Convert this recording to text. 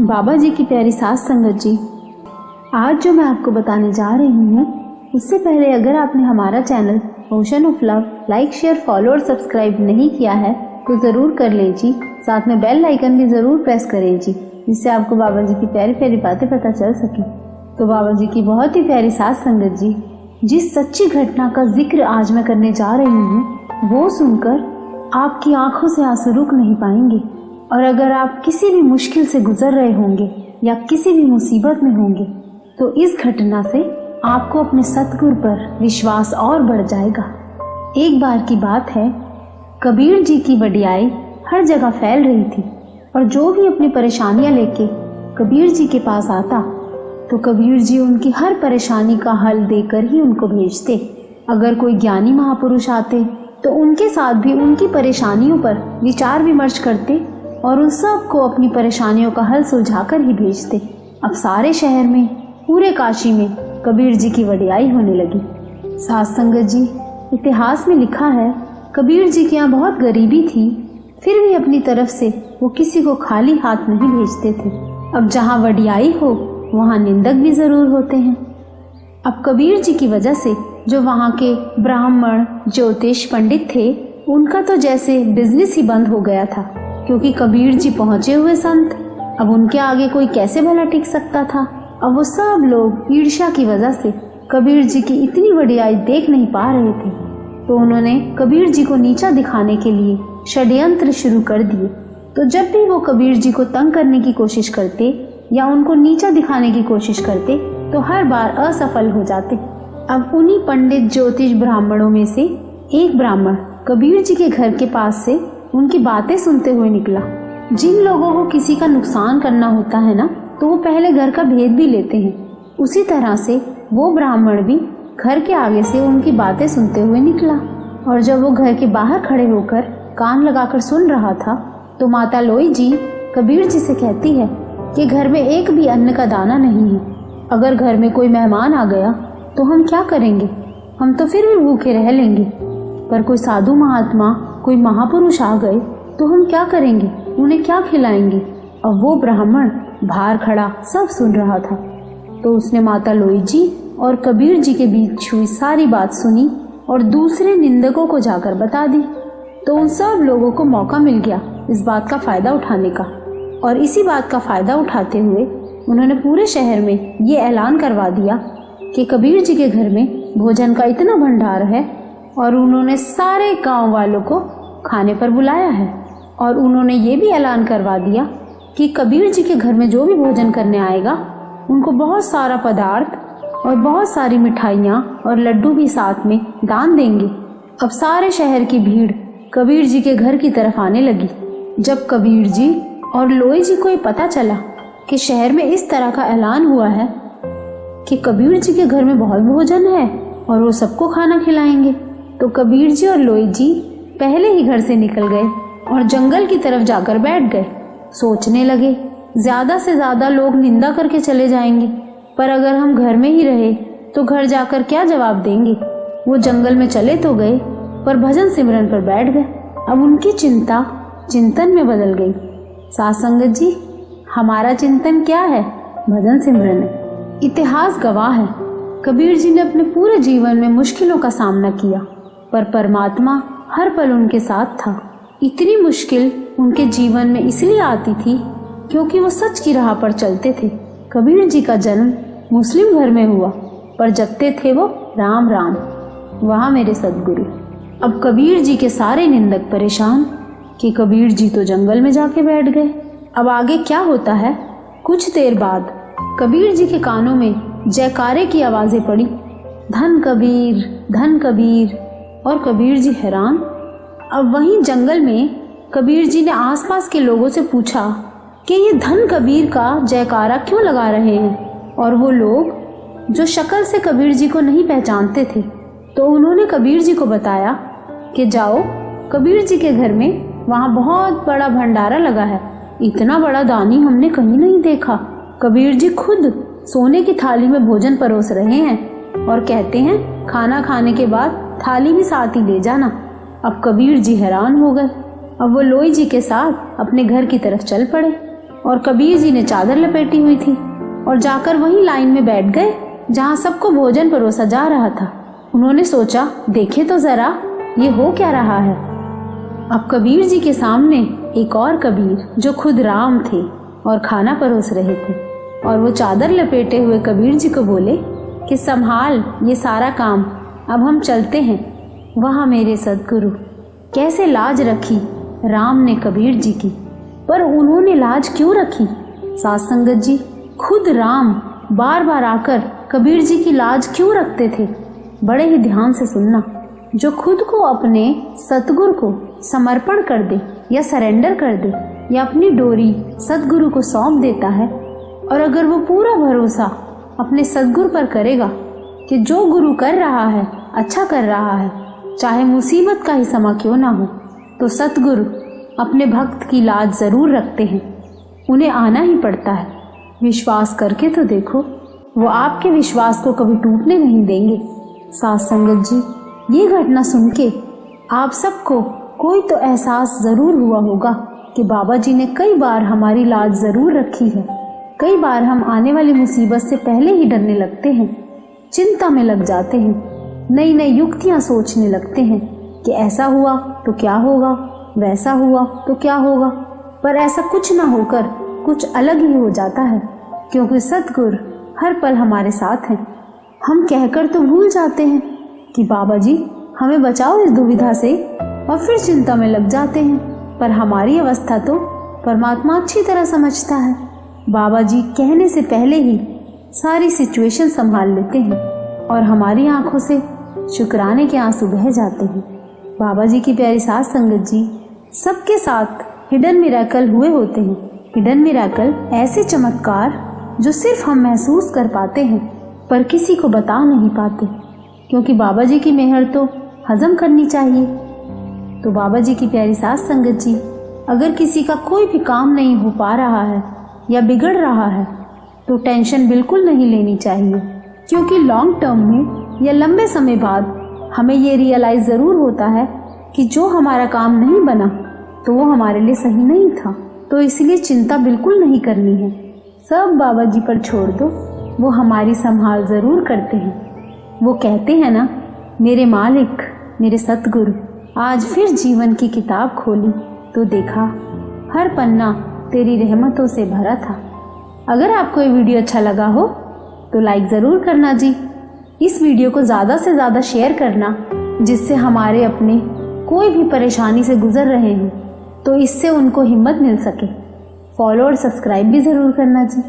बाबा जी की प्यारी साथ संगत जी, आज जो मैं आपको बताने जा रही हूँ, उससे पहले अगर आपने हमारा channel ocean of love like, share, follow और सब्सक्राइब नहीं किया है तो ज़रूर कर लीजिए। साथ में बेल आइकन भी ज़रूर प्रेस करें जी, जिससे आपको बाबा जी की प्यारी प्यारी बातें पता चल सके। तो बाबा जी की बहुत ही प्यारी साथ संगत जी, जिस सच्ची घटना का जिक्र आज मैं करने जा रही हूँ, वो सुनकर आपकी आंखों से आंसू रुक नहीं पाएंगे। और अगर आप किसी भी मुश्किल से गुजर रहे होंगे या किसी भी मुसीबत में होंगे तो इस घटना से आपको अपने सतगुरु पर विश्वास और बढ़ जाएगा। एक बार की बात है, कबीर जी की वडियाई हर जगह फैल रही थी और जो भी अपनी परेशानियां लेके कबीर जी के पास आता तो कबीर जी उनकी हर परेशानी का हल देकर ही उनको भेजते। अगर कोई ज्ञानी महापुरुष आते तो उनके साथ भी उनकी परेशानियों पर विचार विमर्श करते और उन सब को अपनी परेशानियों का हल सुलझाकर ही भेजते। अब सारे शहर में, पूरे काशी में कबीर जी की वडियाई होने लगी। साथ संगत जी, इतिहास में लिखा है कबीर जी के यहाँ बहुत गरीबी थी, फिर भी अपनी तरफ से वो किसी को खाली हाथ नहीं भेजते थे। अब जहाँ वडियाई हो वहाँ निंदक भी जरूर होते हैं। अब कबीर जी की वजह से जो वहाँ के ब्राह्मण, ज्योतिष, पंडित थे, उनका तो जैसे बिजनेस ही बंद हो गया था, क्योंकि कबीर जी पहुंचे हुए संत, अब उनके आगे कोई कैसे भला टिक सकता था। अब वो सब लोग ईर्ष्या की वजह से कबीर जी की इतनी वडियाई देख नहीं पा रहे थे, तो उन्होंने कबीर जी को नीचा दिखाने के लिए षड्यंत्र शुरू कर दिए। तो जब भी वो कबीर जी को तंग करने की कोशिश करते या उनको नीचा दिखाने की कोशिश करते तो हर बार असफल हो जाते। अब उन्हीं पंडित, ज्योतिष, ब्राह्मणों में से एक ब्राह्मण कबीर जी के घर के पास से उनकी बातें सुनते हुए निकला। जिन लोगों को किसी का नुकसान करना होता है ना, तो वो पहले घर का भेद भी लेते हैं। उसी तरह से वो ब्राह्मण भी घर के आगे से उनकी बातें सुनते हुए निकला। और जब वो घर के बाहर खड़े होकर कान लगाकर सुन रहा था तो माता लोई जी कबीर जी से कहती है कि घर में एक भी अन्न का दाना नहीं है। अगर घर में कोई मेहमान आ गया तो हम क्या करेंगे? हम तो फिर भी भूखे रह लेंगे, पर कोई साधु महात्मा, कोई महापुरुष आ गए तो हम क्या करेंगे? उन्हें क्या खिलाएंगे? अब वो ब्राह्मण बाहर खड़ा सब सुन रहा था। तो उसने माता लोई जी और कबीर जी के बीच हुई सारी बात सुनी और दूसरे निंदकों को जाकर बता दी। तो उन सब लोगों को मौका मिल गया इस बात का फायदा उठाने का, और इसी बात का फायदा उठाते हुए उन्होंने पूरे शहर में ये ऐलान करवा दिया कि कबीर जी के घर में भोजन का इतना भंडार है, और उन्होंने सारे गांव वालों को खाने पर बुलाया है। और उन्होंने ये भी ऐलान करवा दिया कि कबीर जी के घर में जो भी भोजन करने आएगा उनको बहुत सारा पदार्थ और बहुत सारी मिठाइयाँ और लड्डू भी साथ में दान देंगे। अब सारे शहर की भीड़ कबीर जी के घर की तरफ आने लगी। जब कबीर जी और लोई जी को ये पता चला कि शहर में इस तरह का ऐलान हुआ है कि कबीर जी के घर में बहुत भोजन है और वो सबको खाना खिलाएंगे, तो कबीर जी और लोई जी पहले ही घर से निकल गए और जंगल की तरफ जाकर बैठ गए। सोचने लगे, ज्यादा से ज्यादा लोग निंदा करके चले जाएंगे, पर अगर हम घर में ही रहे तो घर जाकर क्या जवाब देंगे। वो जंगल में चले तो गए, पर भजन सिमरन पर बैठ गए। अब उनकी चिंता चिंतन में बदल गई। साथ संगत जी, हमारा चिंतन क्या है? भजन सिमरन है। इतिहास गवाह है, कबीर जी ने अपने पूरे जीवन में मुश्किलों का सामना किया, पर परमात्मा हर पल उनके साथ था। इतनी मुश्किल उनके जीवन में इसलिए आती थी क्योंकि वो सच की राह पर चलते थे। कबीर जी का जन्म मुस्लिम घर में हुआ, पर जपते थे वो राम राम। वहाँ मेरे सदगुरु। अब कबीर जी के सारे निंदक परेशान कि कबीर जी तो जंगल में जाके बैठ गए। अब आगे क्या होता है? कुछ देर बाद कबीर जी के कानों में जयकारे की आवाजें पड़ी, धन कबीर, धन कबीर। और कबीर जी हैरान। अब वहीं जंगल में कबीर जी ने आसपास के लोगों से पूछा कि ये धन कबीर का जयकारा क्यों लगा रहे हैं। और वो लोग जो शक्ल से कबीर जी को नहीं पहचानते थे, तो उन्होंने कबीर जी को बताया कि जाओ कबीर जी के घर में, वहाँ बहुत बड़ा भंडारा लगा है, इतना बड़ा दानी हमने कहीं नहीं देखा। कबीर जी खुद सोने की थाली में भोजन परोस रहे हैं और कहते हैं खाना खाने के बाद थाली भी साथ ही ले जाना। अब कबीर जी हैरान हो गए। अब वो लोई जी के साथ अपने घर की तरफ चल पड़े। और कबीर जी ने चादर लपेटी हुई थी और जाकर वहीं लाइन में बैठ गए जहाँ सबको भोजन परोसा जा रहा था। उन्होंने सोचा, देखे तो जरा ये हो क्या रहा है। अब कबीर जी के सामने एक और कबीर जो खुद राम थे और खाना परोस रहे थे, और वो चादर लपेटे हुए कबीर जी को बोले कि संभाल ये सारा काम, अब हम चलते हैं। वहाँ मेरे सद्गुरु, कैसे लाज रखी राम ने कबीर जी की। पर उन्होंने लाज क्यों रखी साध संगत जी? खुद राम बार बार आकर कबीर जी की लाज क्यों रखते थे? बड़े ही ध्यान से सुनना। जो खुद को अपने सतगुरु को समर्पण कर दे या सरेंडर कर दे या अपनी डोरी सतगुरु को सौंप देता है, और अगर वो पूरा भरोसा अपने सतगुरु पर करेगा कि जो गुरु कर रहा है अच्छा कर रहा है, चाहे मुसीबत का ही समा क्यों ना हो, तो सतगुरु अपने भक्त की लाज जरूर रखते हैं। उन्हें आना ही पड़ता है। विश्वास करके तो देखो, वो आपके विश्वास को कभी टूटने नहीं देंगे। साध संगत जी, ये घटना सुन के आप सबको कोई तो एहसास जरूर हुआ होगा कि बाबा जी ने कई बार हमारी लाज जरूर रखी है। कई बार हम आने वाली मुसीबत से पहले ही डरने लगते हैं, चिंता में लग जाते हैं, नई नई युक्तियां सोचने लगते हैं कि ऐसा हुआ तो क्या होगा, वैसा हुआ तो क्या होगा। पर ऐसा कुछ ना होकर कुछ अलग ही हो जाता है, क्योंकि सतगुरु हर पल हमारे साथ हैं। हम कहकर तो भूल जाते हैं कि बाबा जी हमें बचाओ इस दुविधा से, और फिर चिंता में लग जाते हैं। पर हमारी अवस्था तो परमात्मा अच्छी तरह समझता है। बाबा जी कहने से पहले ही सारी सिचुएशन संभाल लेते हैं और हमारी आंखों से शुक्राने के आंसू बह जाते हैं। बाबा जी की प्यारी साध संगत जी, सबके साथ हिडन मिरेकल हुए होते हैं। हिडन मिरेकल ऐसे चमत्कार जो सिर्फ हम महसूस कर पाते हैं पर किसी को बता नहीं पाते, क्योंकि बाबा जी की मेहर तो हजम करनी चाहिए। तो बाबा जी की प्यारी साध संगत जी, अगर किसी का कोई भी काम नहीं हो पा रहा है या बिगड़ रहा है तो टेंशन बिल्कुल नहीं लेनी चाहिए, क्योंकि लॉन्ग टर्म में या लंबे समय बाद हमें ये रियलाइज ज़रूर होता है कि जो हमारा काम नहीं बना तो वो हमारे लिए सही नहीं था। तो इसलिए चिंता बिल्कुल नहीं करनी है, सब बाबा जी पर छोड़ दो, वो हमारी संभाल ज़रूर करते हैं। वो कहते हैं ना, मेरे मालिक मेरे सतगुरु, आज फिर जीवन की किताब खोली तो देखा हर पन्ना तेरी रहमतों से भरा था। अगर आपको ये वीडियो अच्छा लगा हो तो लाइक ज़रूर करना जी। इस वीडियो को ज़्यादा से ज़्यादा शेयर करना, जिससे हमारे अपने कोई भी परेशानी से गुजर रहे हैं तो इससे उनको हिम्मत मिल सके। फॉलो और सब्सक्राइब भी ज़रूर करना जी।